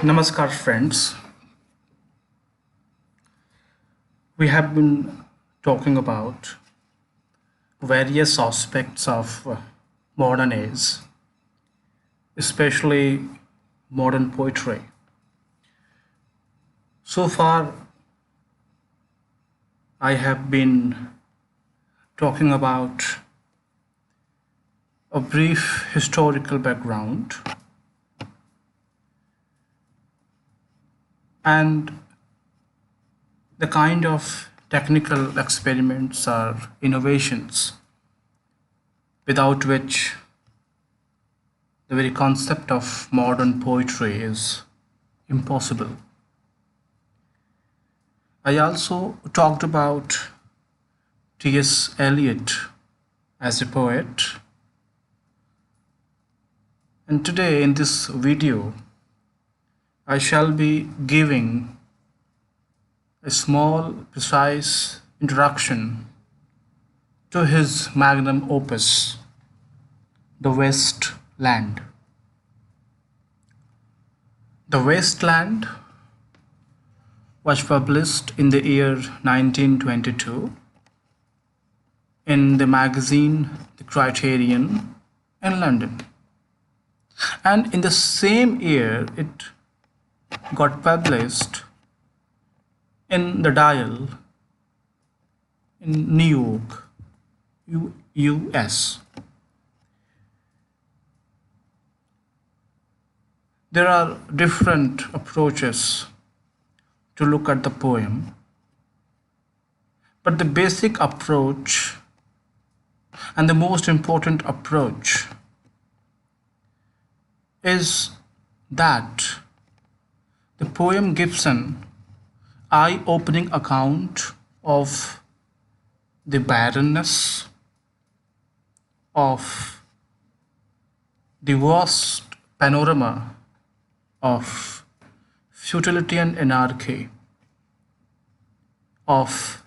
Namaskar, friends. We have been talking about various aspects of modern age, especially modern poetry. So far, I have been talking about a brief historical background and the kind of technical experiments or innovations without which the very concept of modern poetry is impossible. I also talked about T.S. Eliot as a poet, and today in this video, I shall be giving a small, precise introduction to his magnum opus, The Waste Land. The Waste Land was published in the year 1922 in the magazine The Criterion in London. And in the same year, it got published in the Dial in New York, US. There are different approaches to look at the poem, but the basic approach and the most important approach is that the poem gives an eye-opening account of the barrenness of the vast panorama of futility and anarchy, of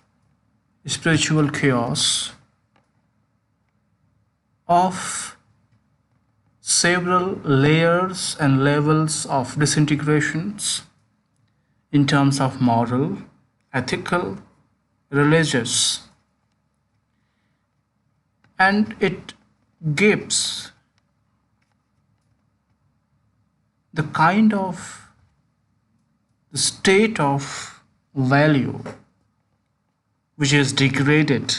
spiritual chaos, of several layers and levels of disintegrations in terms of moral, ethical, religious, and it gives the kind of the state of value which is degraded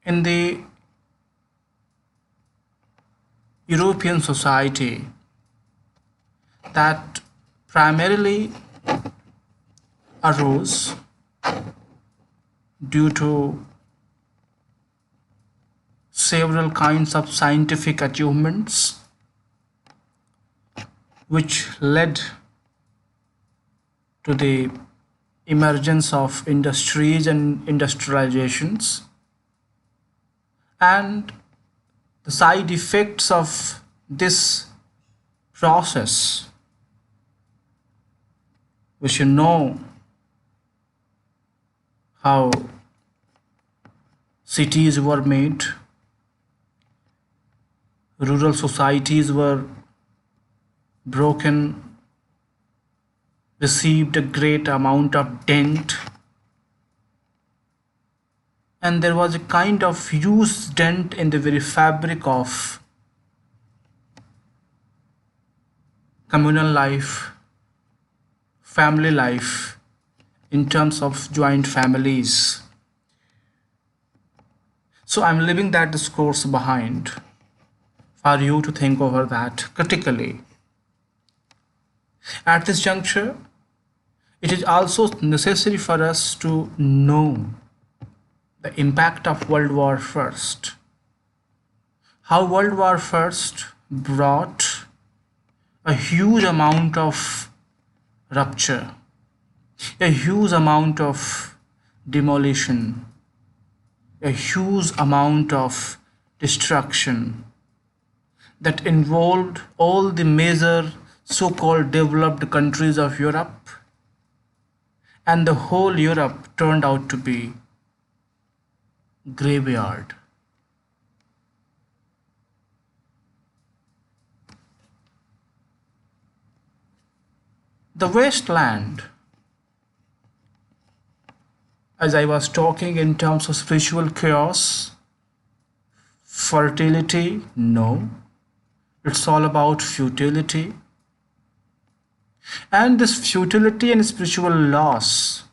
in the European society that primarily arose due to several kinds of scientific achievements which led to the emergence of industries and industrializations, and the side effects of this process, which you know how cities were made, rural societies were broken, received a great amount of dent, and there was a kind of huge dent in the very fabric of communal life, family life, in terms of joint families. So I'm leaving that discourse behind for you to think over that critically. At this juncture, it is also necessary for us to know the impact of World War First. How World War First brought a huge amount of rupture, a huge amount of demolition, a huge amount of destruction that involved all the major so-called developed countries of Europe, and the whole Europe turned out to be graveyard. The wasteland, as I was talking in terms of spiritual chaos, fertility, no. It's all about futility. And this futility and spiritual loss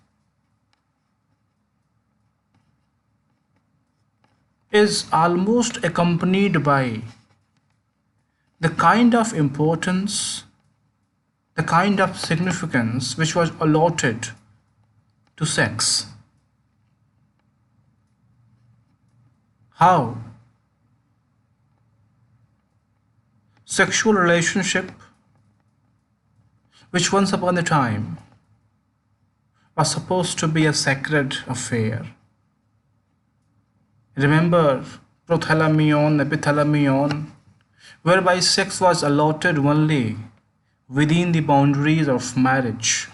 is almost accompanied by the kind of importance, the kind of significance which was allotted to sex. How sexual relationship, which once upon a time was supposed to be a sacred affair. Remember prothalamion, epithalamion, whereby sex was allotted only within the boundaries of marriage.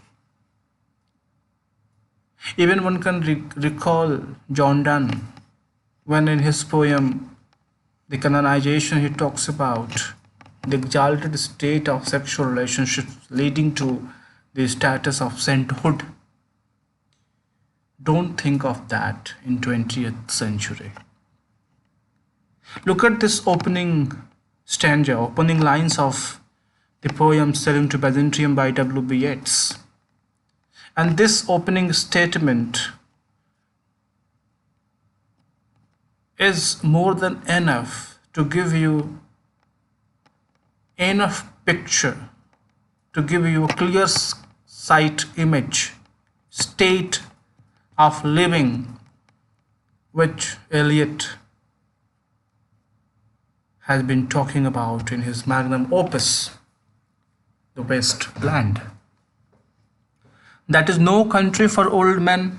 Even one can recall John Donne when in his poem The Canonization he talks about the exalted state of sexual relationships leading to the status of sainthood. Don't think of that in 20th century. Look at this opening stanza, opening lines of the poem Sailing to Byzantium by W.B. Yeats. And this opening statement is more than enough to give you enough picture, to give you a clear sight image, state of living which Eliot has been talking about in his magnum opus, The Waste Land. That is no country for old men,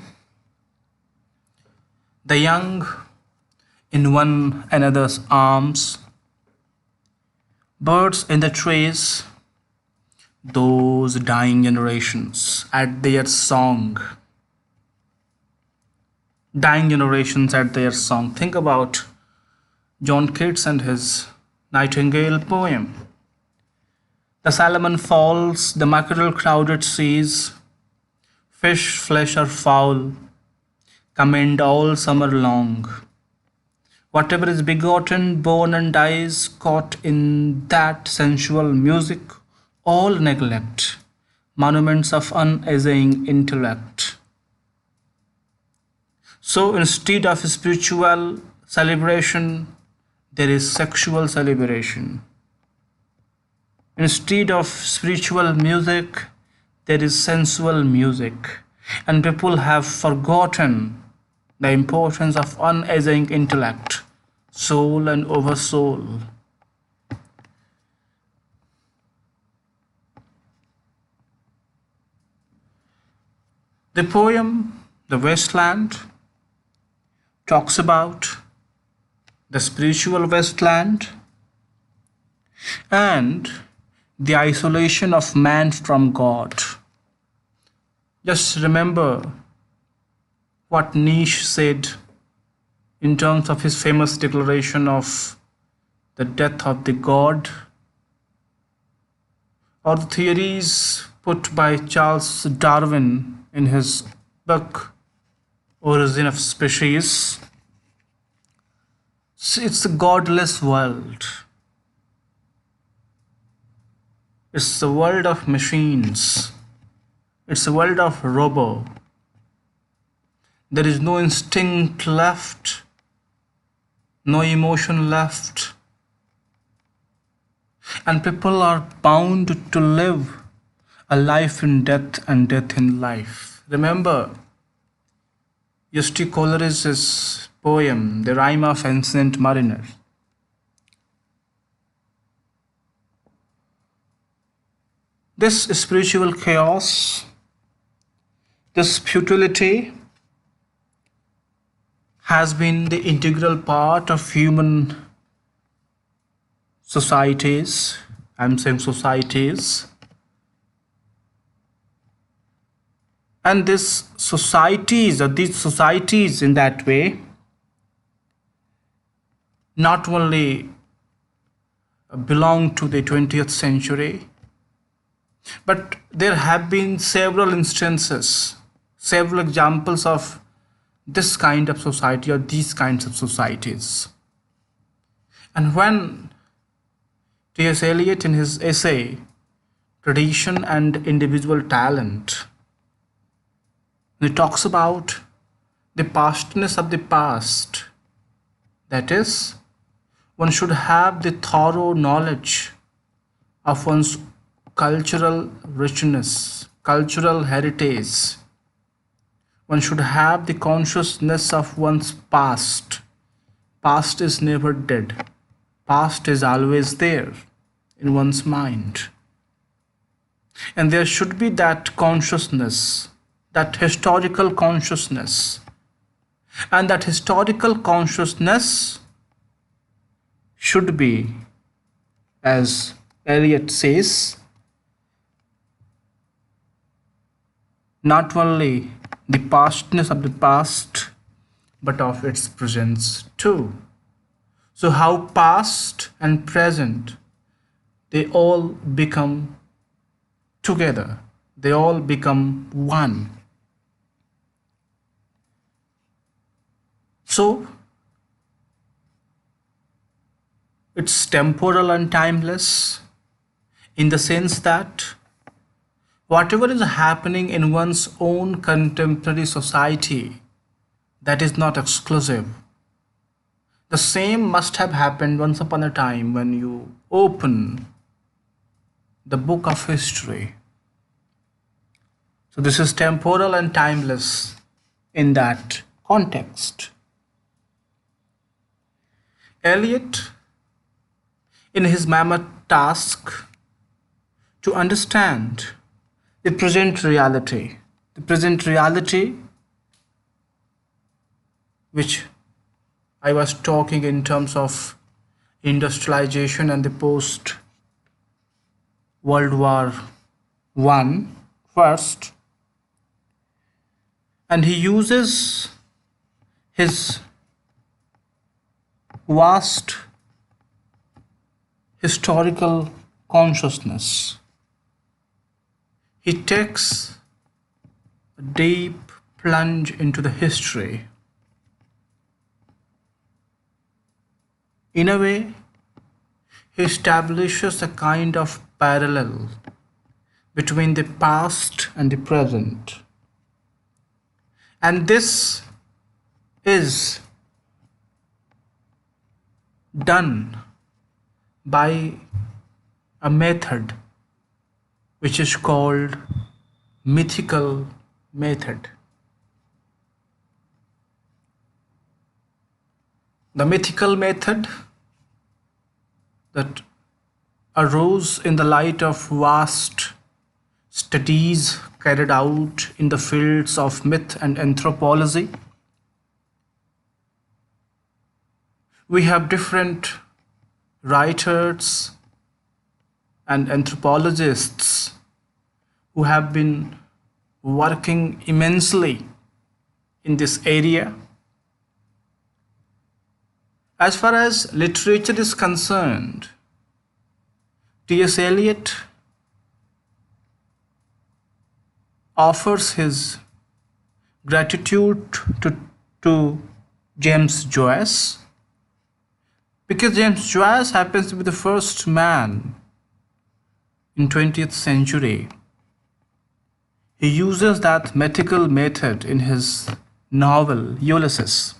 the young in one another's arms, birds in the trees, those dying generations at their song. Dying generations at their song. Think about John Keats and his Nightingale poem. The salmon falls, the mackerel crowded seas, fish, flesh or fowl, commend all summer long. Whatever is begotten, born and dies, caught in that sensual music, all neglect, monuments of unessaying intellect. So instead of spiritual celebration, there is sexual celebration. Instead of spiritual music, there is sensual music. And people have forgotten the importance of unessaying intellect, soul and oversoul. The poem, The Wasteland, talks about the spiritual wasteland and the isolation of man from God. Just remember what Nietzsche said in terms of his famous declaration of the death of the God, or the theories put by Charles Darwin in his book Origin of Species. It's a godless world. It's a world of machines. It's a world of robo. There is no instinct left, no emotion left. And people are bound to live a life in death and death in life. Remember St. Coleridge's poem, The Rime of Ancient Mariner. This spiritual chaos, this futility has been the integral part of human societies. I'm saying societies. And these societies in that way not only belong to the 20th century, But there have been several instances, several examples of this kind of society or these kinds of societies. And when T.S. Eliot, in his essay Tradition and Individual Talent, he talks about the pastness of the past, that is, one should have the thorough knowledge of one's cultural richness, cultural heritage. One should have the consciousness of one's past. Past is never dead. Past is always there in one's mind. And there should be that consciousness, that historical consciousness. And that historical consciousness should be, as Eliot says, not only the pastness of the past, but of its presence too. So how past and present, they all become together. They all become one. So it's temporal and timeless in the sense that whatever is happening in one's own contemporary society, that is not exclusive. The same must have happened once upon a time when you open the book of history. So this is temporal and timeless in that context. Eliot, in his mammoth task to understand the present reality which I was talking in terms of industrialization and the post World War I first, and he uses his vast historical consciousness. He takes a deep plunge into the history. In a way, he establishes a kind of parallel between the past and the present. And this is done by a method which is called mythical method. The mythical method that arose in the light of vast studies carried out in the fields of myth and anthropology. We have different writers and anthropologists who have been working immensely in this area. As far as literature is concerned, T.S. Eliot offers his gratitude to James Joyce, because James Joyce happens to be the first man in 20th century. He uses that mythical method in his novel Ulysses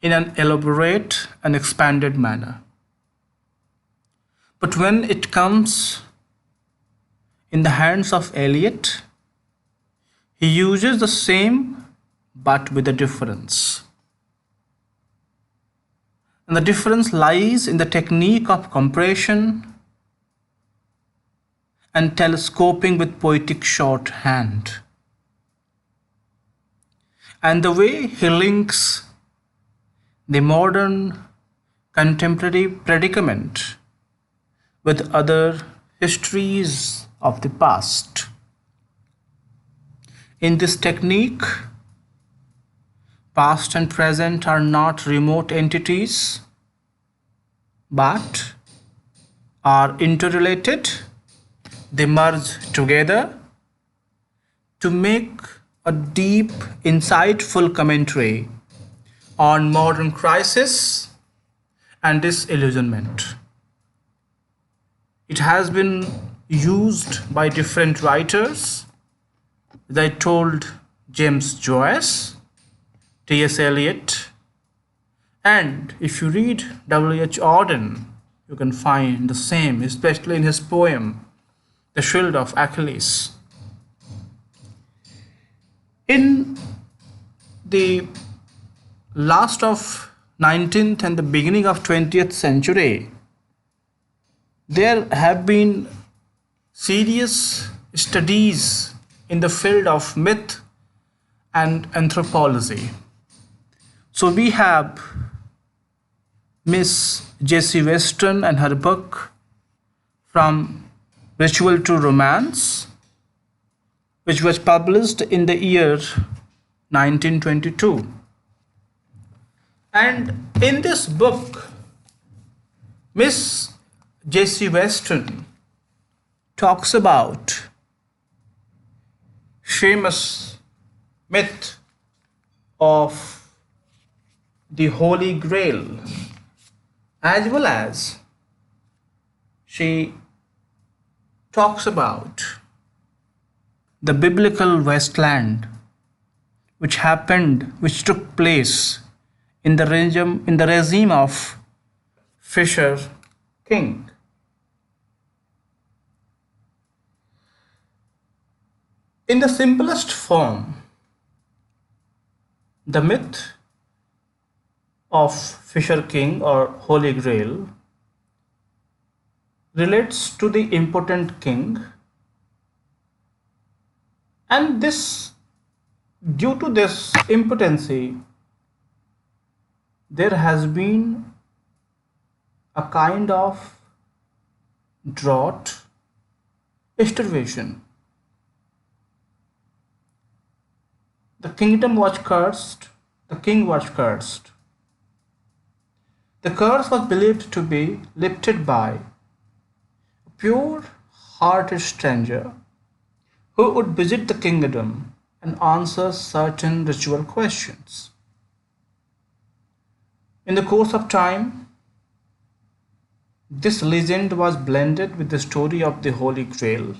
in an elaborate and expanded manner. But when it comes in the hands of Eliot, he uses the same but with a difference. And the difference lies in the technique of compression and telescoping with poetic shorthand, and the way he links the modern contemporary predicament with other histories of the past. In this technique, past and present are not remote entities, but are interrelated, they merge together to make a deep, insightful commentary on modern crisis and disillusionment. It has been used by different writers. They told James Joyce, T.S. Eliot, and if you read W.H. Auden, you can find the same, especially in his poem, The Shield of Achilles. In the last of 19th and the beginning of 20th century, there have been serious studies in the field of myth and anthropology. So we have Miss Jessie Weston and her book From Ritual to Romance, which was published in the year 1922. And in this book, Miss Jessie Weston talks about famous myth of the Holy Grail, as well as she talks about the biblical wasteland which took place in the regime of Fisher King. In the simplest form, the myth of Fisher King or Holy Grail relates to the impotent king, and due to this impotency, there has been a kind of drought, starvation. The kingdom was cursed, the king was cursed. The curse was believed to be lifted by a pure-hearted stranger who would visit the kingdom and answer certain ritual questions. In the course of time, this legend was blended with the story of the Holy Grail.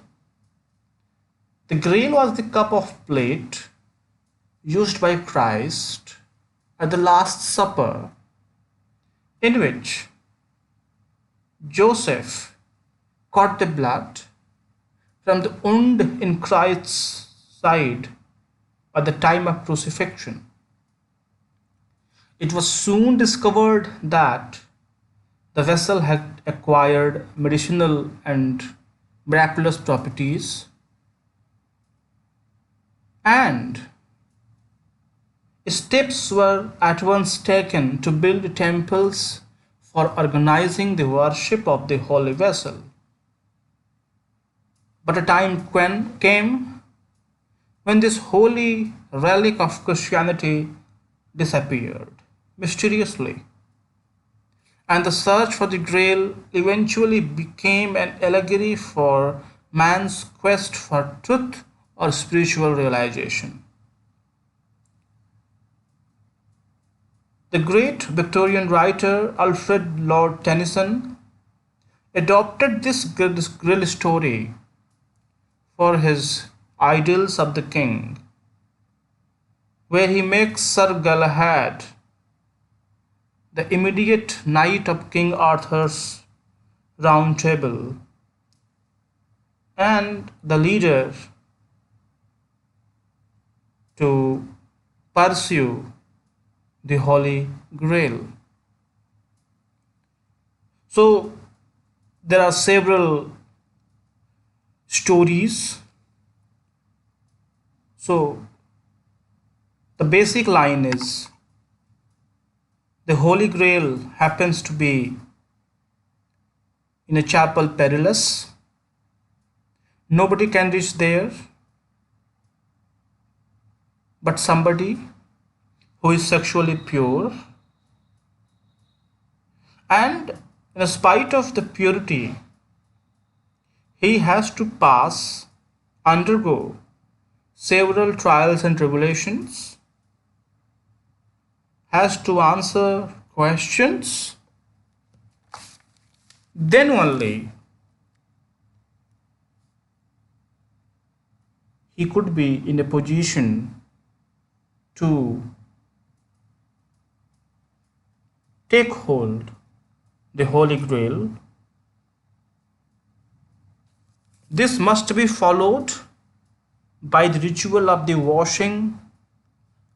The Grail was the cup of plate used by Christ at the Last Supper, in which Joseph caught the blood from the wound in Christ's side at the time of crucifixion. It was soon discovered that the vessel had acquired medicinal and miraculous properties, and steps were at once taken to build temples for organizing the worship of the holy vessel. But a time came when this holy relic of Christianity disappeared mysteriously, and the search for the Grail eventually became an allegory for man's quest for truth or spiritual realization. The great Victorian writer Alfred Lord Tennyson adopted this Grail story for his Idylls of the King, where he makes Sir Galahad the immediate knight of King Arthur's Round Table and the leader to pursue the Holy Grail. So there are several stories. So the basic line is the Holy Grail happens to be in a chapel perilous. Nobody can reach there but somebody who is sexually pure, and in spite of the purity, he has to undergo several trials and tribulations, has to answer questions, then only he could be in a position to take hold the Holy Grail. This must be followed by the ritual of the washing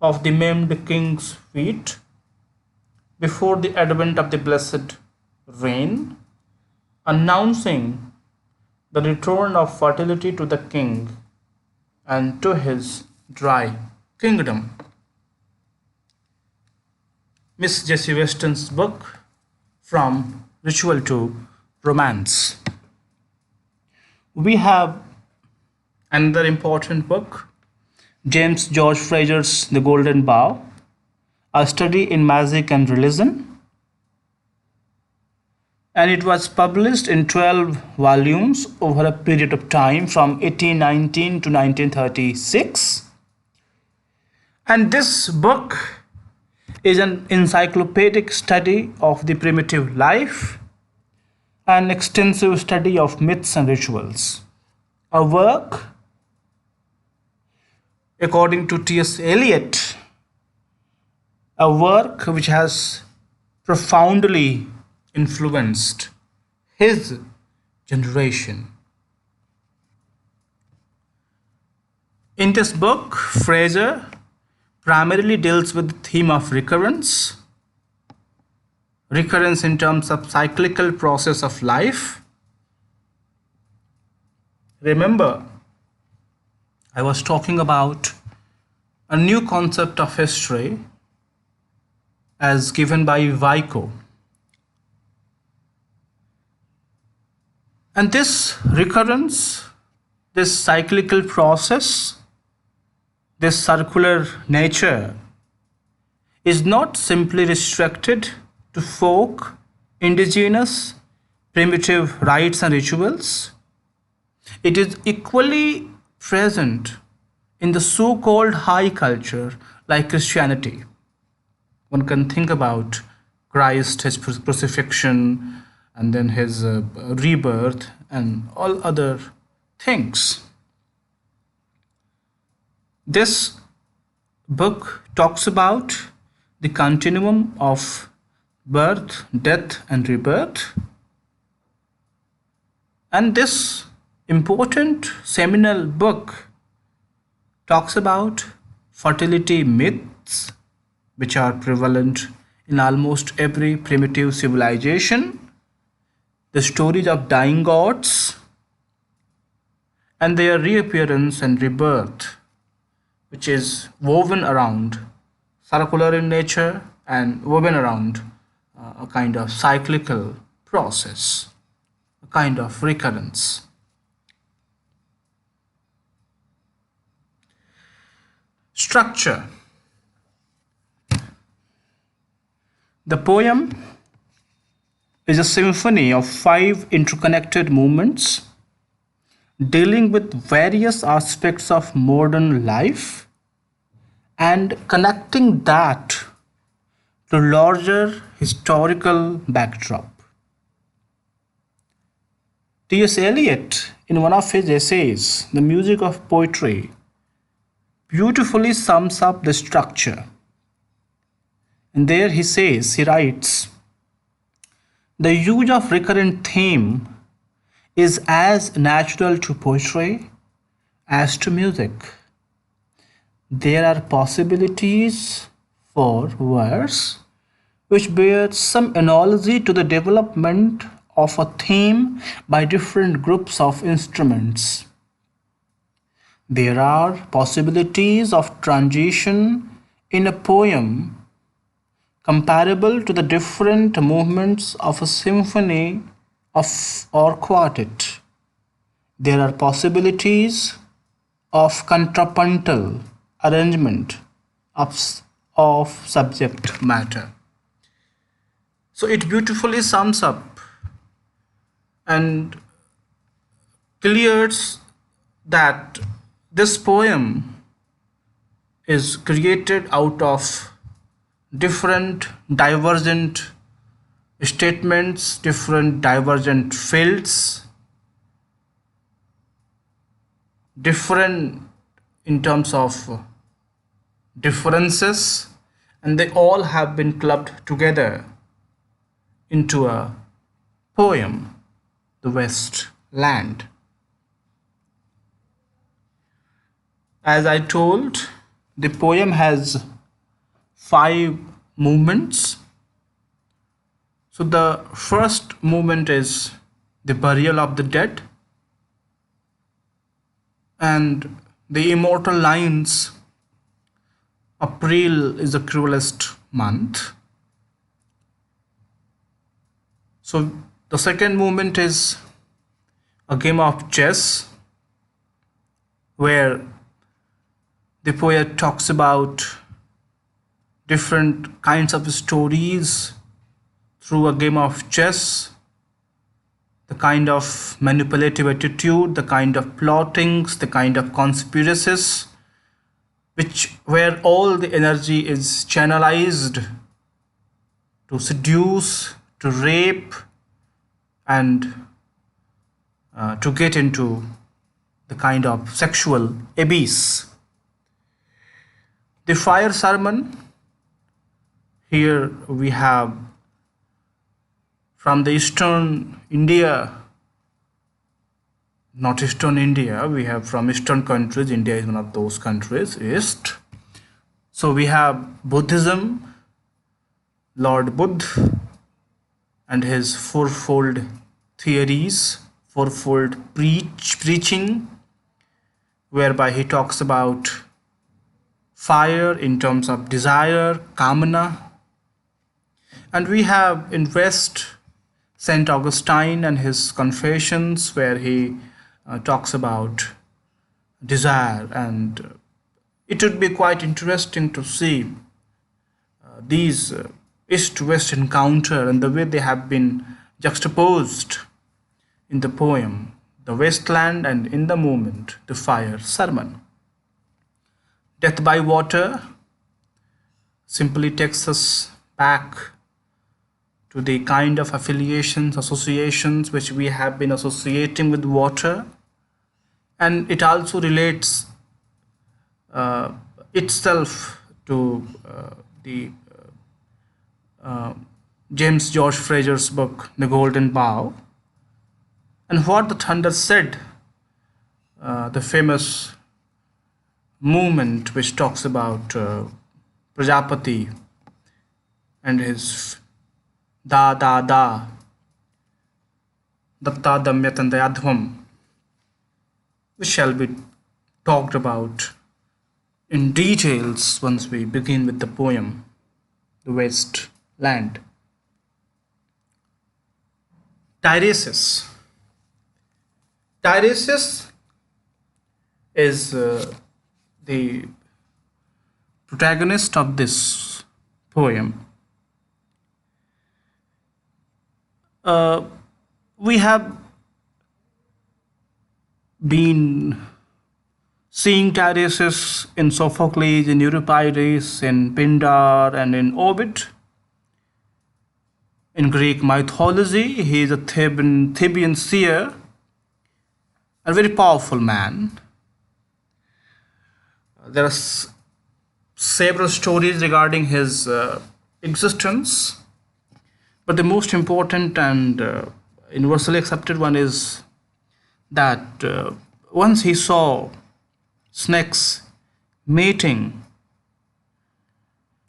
of the maimed king's feet before the advent of the blessed rain, announcing the return of fertility to the king and to his dry kingdom. Miss Jessie Weston's book, From Ritual to Romance. We have another important book, James George Fraser's The Golden Bough, A Study in Magic and Religion, and it was published in 12 volumes over a period of time from 1819 to 1936. And this book is an encyclopedic study of the primitive life, an extensive study of myths and rituals. A work, according to T.S. Eliot, a work which has profoundly influenced his generation. In this book, Fraser primarily deals with the theme of recurrence in terms of cyclical process of life. Remember, I was talking about a new concept of history as given by Vico. And this recurrence, this cyclical process, this circular nature is not simply restricted to folk, indigenous, primitive rites and rituals. It is equally present in the so-called high culture like Christianity. One can think about Christ, his crucifixion, and then his rebirth and all other things. This book talks about the continuum of birth, death, and rebirth. And this important seminal book talks about fertility myths which are prevalent in almost every primitive civilization, the stories of dying gods, and their reappearance and rebirth, which is woven around, circular in nature and woven around a kind of cyclical process, a kind of recurrence. Structure. The poem is a symphony of 5 interconnected movements dealing with various aspects of modern life and connecting that to larger historical backdrop. T.S. Eliot, in one of his essays, The Music of Poetry, beautifully sums up the structure. And there he writes, the use of recurrent theme is as natural to poetry as to music. There are possibilities for verse which bears some analogy to the development of a theme by different groups of instruments. There are possibilities of transition in a poem comparable to the different movements of a symphony or quartet. There are possibilities of contrapuntal arrangement of subject matter. So it beautifully sums up and clears that this poem is created out of different divergent statements, different divergent fields, different in terms of differences, and they all have been clubbed together into a poem, The West Land. As I told, the poem has 5 movements. So the first movement is the burial of the dead, and the immortal lines, April is the cruelest month. So the second movement is a game of chess, where the poet talks about different kinds of stories through a game of chess, the kind of manipulative attitude, the kind of plottings, the kind of conspiracies, where all the energy is channelized to seduce, to rape, and to get into the kind of sexual abyss. The fire sermon, here we have from the eastern India, not eastern India, we have from eastern countries. India is one of those countries, east. So we have Buddhism, Lord Buddha and his fourfold theories, fourfold preaching, whereby he talks about fire in terms of desire, kamana. And we have in West St. Augustine and his Confessions, where he talks about desire. And it would be quite interesting to see these East-West encounter and the way they have been juxtaposed in the poem, The Wasteland, and in the movement, The Fire Sermon. Death by water simply takes us back to the kind of affiliations, associations which we have been associating with water, and it also relates itself to the James George Fraser's book, The Golden Bough. And what the thunder said, the famous movement which talks about Prajapati and his da da da datta damyatandayadhvam, which shall be talked about in details once we begin with the poem, The West Land. Tiresias. Tiresias is the protagonist of this poem. We have been seeing Tiresias in Sophocles, in Euripides, in Pindar, and in Ovid. In Greek mythology, he is a Theban seer, a very powerful man. There are several stories regarding his existence, but the most important and universally accepted one is that once he saw snakes mating,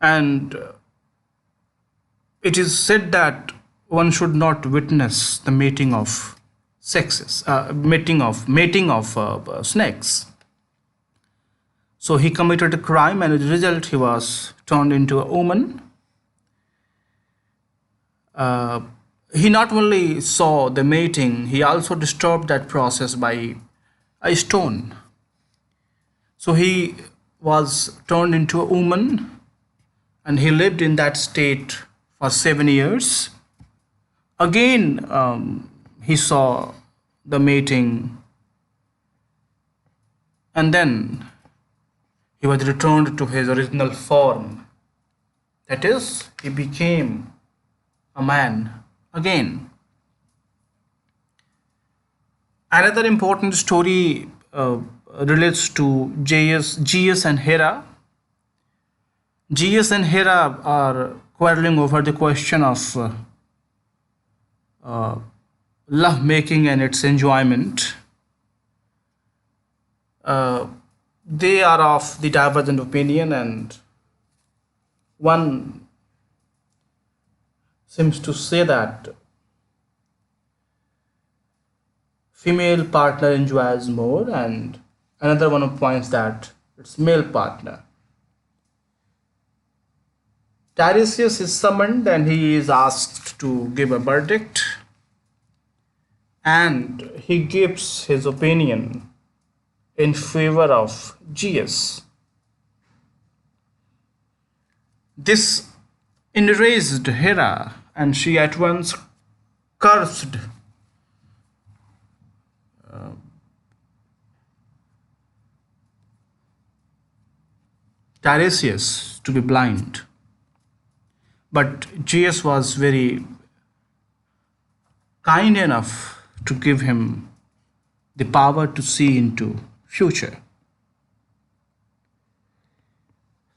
and it is said that one should not witness the mating of sexes, mating of snakes. So he committed a crime, and as a result, he was turned into a woman. He not only saw the mating, he also disturbed that process by a stone. So he was turned into a woman, and he lived in that state for 7 years. Again, he saw the mating and then he was returned to his original form. That is, he became a man again. Another important story relates to Geus and Hera. Geus and Hera are quarreling over the question of love making and its enjoyment. Uh, they are of the divergent opinion, and one seems to say that female partner enjoys more, and another one points that it's male partner. Tiresias is summoned and he is asked to give a verdict, and he gives his opinion in favor of Geus. This enraged Hera, and she at once cursed Tiresias to be blind. But Geus was very kind enough to give him the power to see into future.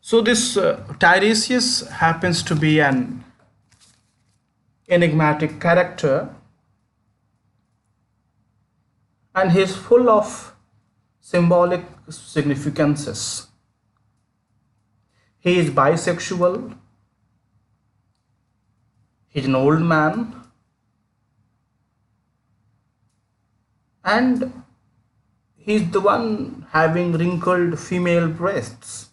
So this Tiresias happens to be an enigmatic character, and he is full of symbolic significances. He is bisexual, he is an old man, and he is the one having wrinkled female breasts,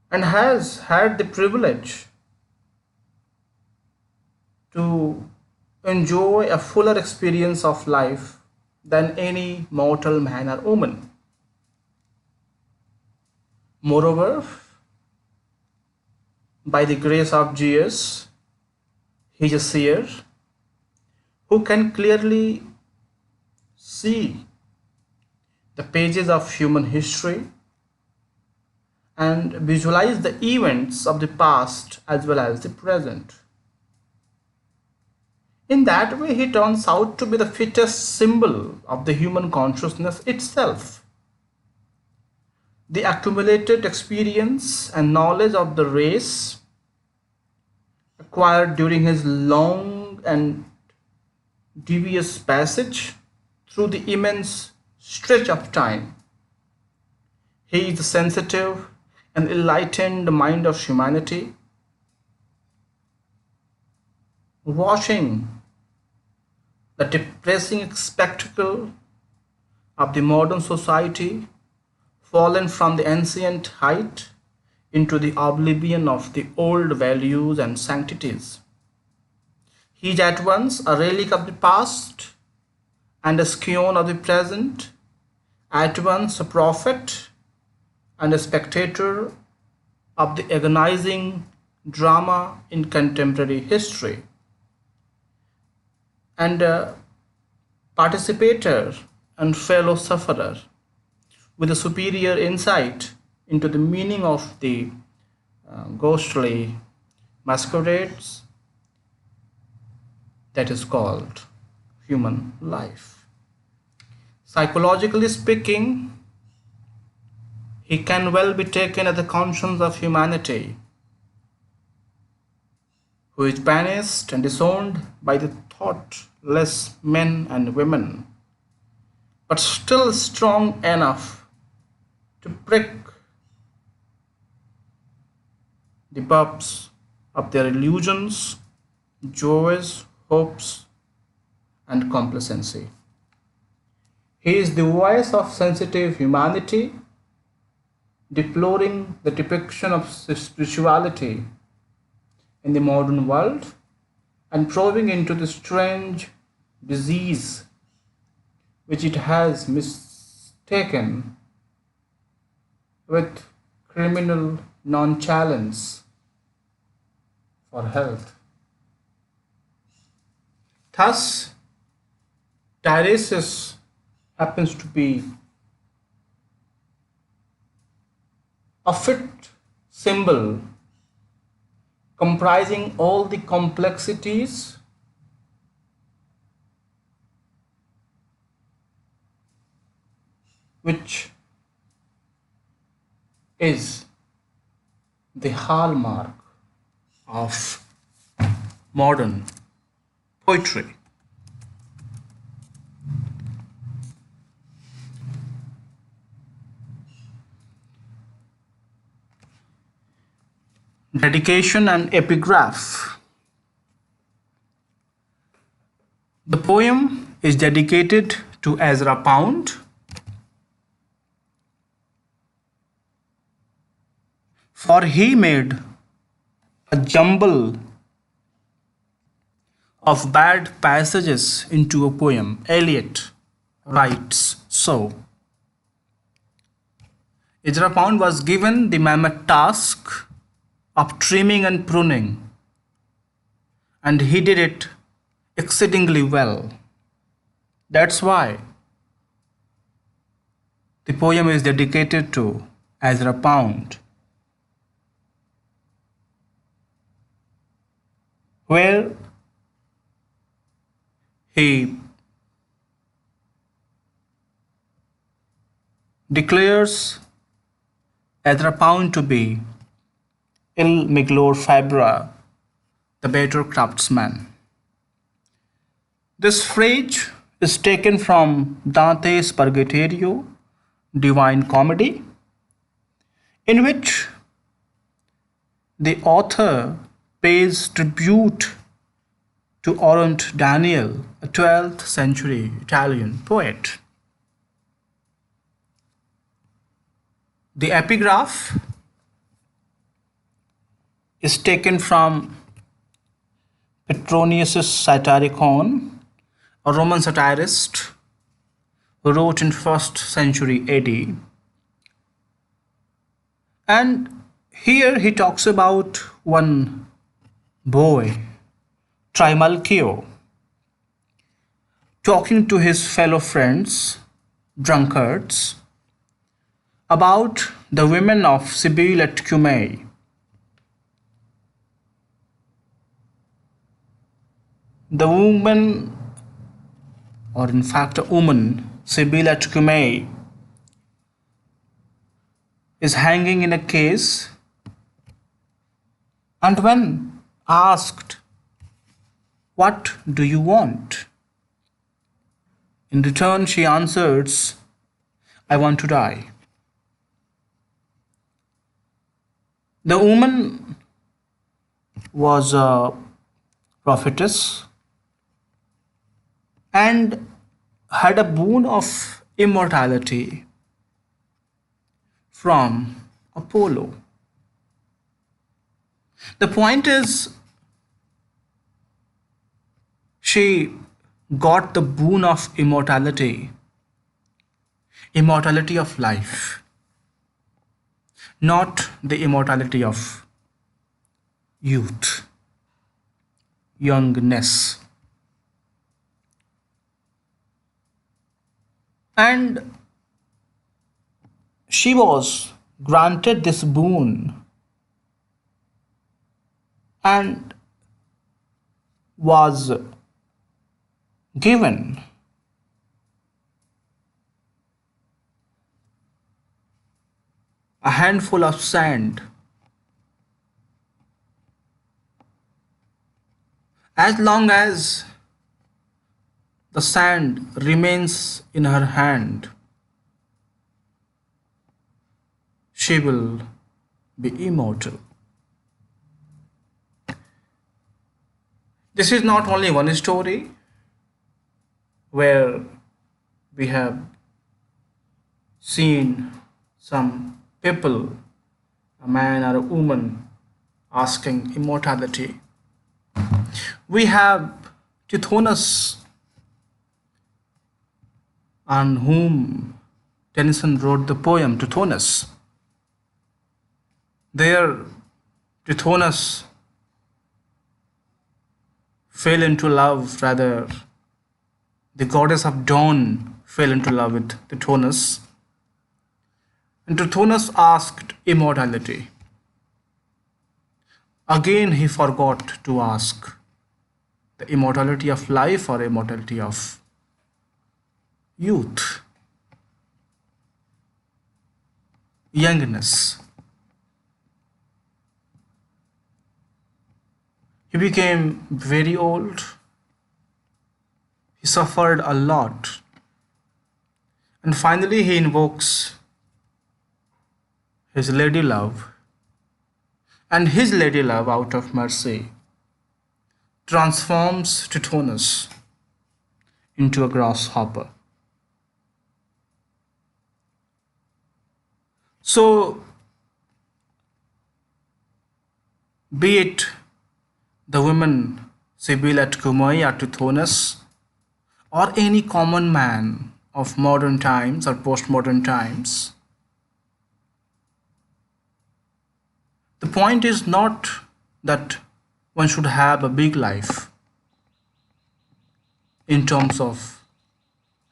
and has had the privilege to enjoy a fuller experience of life than any mortal man or woman. Moreover, by the grace of Geus, he is a seer who can clearly see the pages of human history and visualize the events of the past as well as the present. In that way, he turns out to be the fittest symbol of the human consciousness itself. The accumulated experience and knowledge of the race acquired during his long and devious passage through the immense stretch of time. He is the sensitive and enlightened mind of humanity, watching the depressing spectacle of the modern society fallen from the ancient height into the oblivion of the old values and sanctities. He is at once a relic of the past and a scion of the present, at once a prophet and a spectator of the agonizing drama in contemporary history, and a participator and fellow sufferer with a superior insight into the meaning of the ghostly masquerades that is called human life. Psychologically speaking, he can well be taken as the conscience of humanity, who is banished and disowned by the thoughtless men and women, but still strong enough to prick the bulbs of their illusions, joys, hopes, and complacency. He is the voice of sensitive humanity, deploring the depiction of spirituality in the modern world and probing into the strange disease which it has mistaken with criminal nonchalance for health. Thus, Tiresias happens to be a fit symbol comprising all the complexities which is the hallmark of modern poetry. Dedication and epigraph. The poem is dedicated to Ezra Pound, for he made a jumble of bad passages into a poem. Eliot writes so. Ezra Pound was given the mammoth task of trimming and pruning, and he did it exceedingly well. That's why the poem is dedicated to Ezra Pound, where he declares Ezra Pound to be Il miglior fabbro, the better craftsman. This phrase is taken from Dante's Purgatorio, Divine Comedy, in which the author pays tribute to Oront Daniel, a 12th century Italian poet. The epigraph is taken from Petronius' Satyricon, a Roman satirist who wrote in 1st century AD. And here he talks about one boy, Trimalchio, talking to his fellow friends, drunkards, about the women of Sibyl at Cumae. The woman, or in fact a woman, Sibyl at Cumae, is hanging in a case, and when asked, "What do you want?" in return she answers, "I want to die." The woman was a prophetess and had a boon of immortality from Apollo. The point is, she got the boon of immortality, immortality of life, not the immortality of youth, youngness. And she was granted this boon and was given a handful of sand. As long as the sand remains in her hand, she will be immortal. This is not only one story where we have seen some people, a man or a woman, asking immortality. We have Tithonus, on whom Tennyson wrote the poem Tithonus. There, Tithonus fell into love, rather, the goddess of dawn fell into love with Tithonus, and Tithonus asked immortality. Again, he forgot to ask the immortality of life or immortality of youth, youngness. He became very old. He suffered a lot. And finally, he invokes his lady love. And his lady love, out of mercy, transforms Tithonus into a grasshopper. So, be it the women Sibyl at Cumae or Tithonus, or any common man of modern times or postmodern times, the point is not that one should have a big life in terms of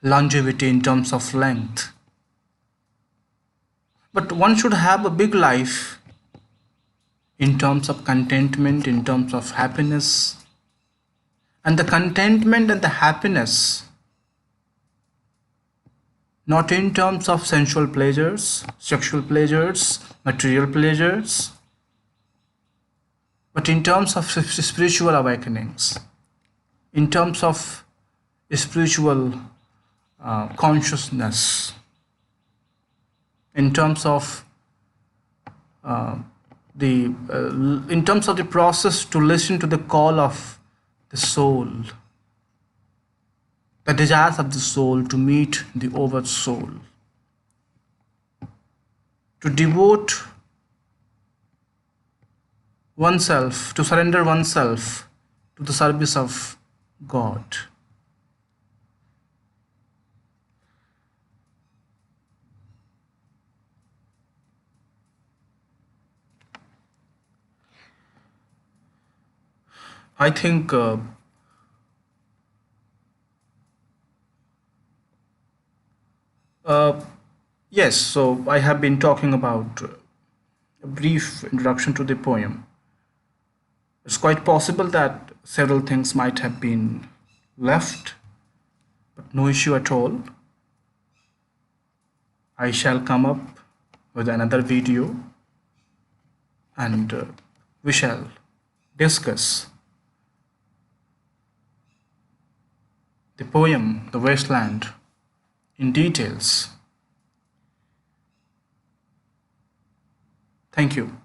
longevity, in terms of length, but one should have a big life in terms of contentment, in terms of happiness. And the contentment and the happiness, not in terms of sensual pleasures, sexual pleasures, material pleasures, but in terms of spiritual awakenings, in terms of spiritual consciousness, in terms of in terms of the process to listen to the call of the soul, the desires of the soul to meet the over soul, to devote oneself, to surrender oneself to the service of God. I think yes, so I have been talking about a brief introduction to the poem. It's quite possible that several things might have been left, but no issue at all. I shall come up with another video and we shall discuss the poem The Wasteland in details. Thank you.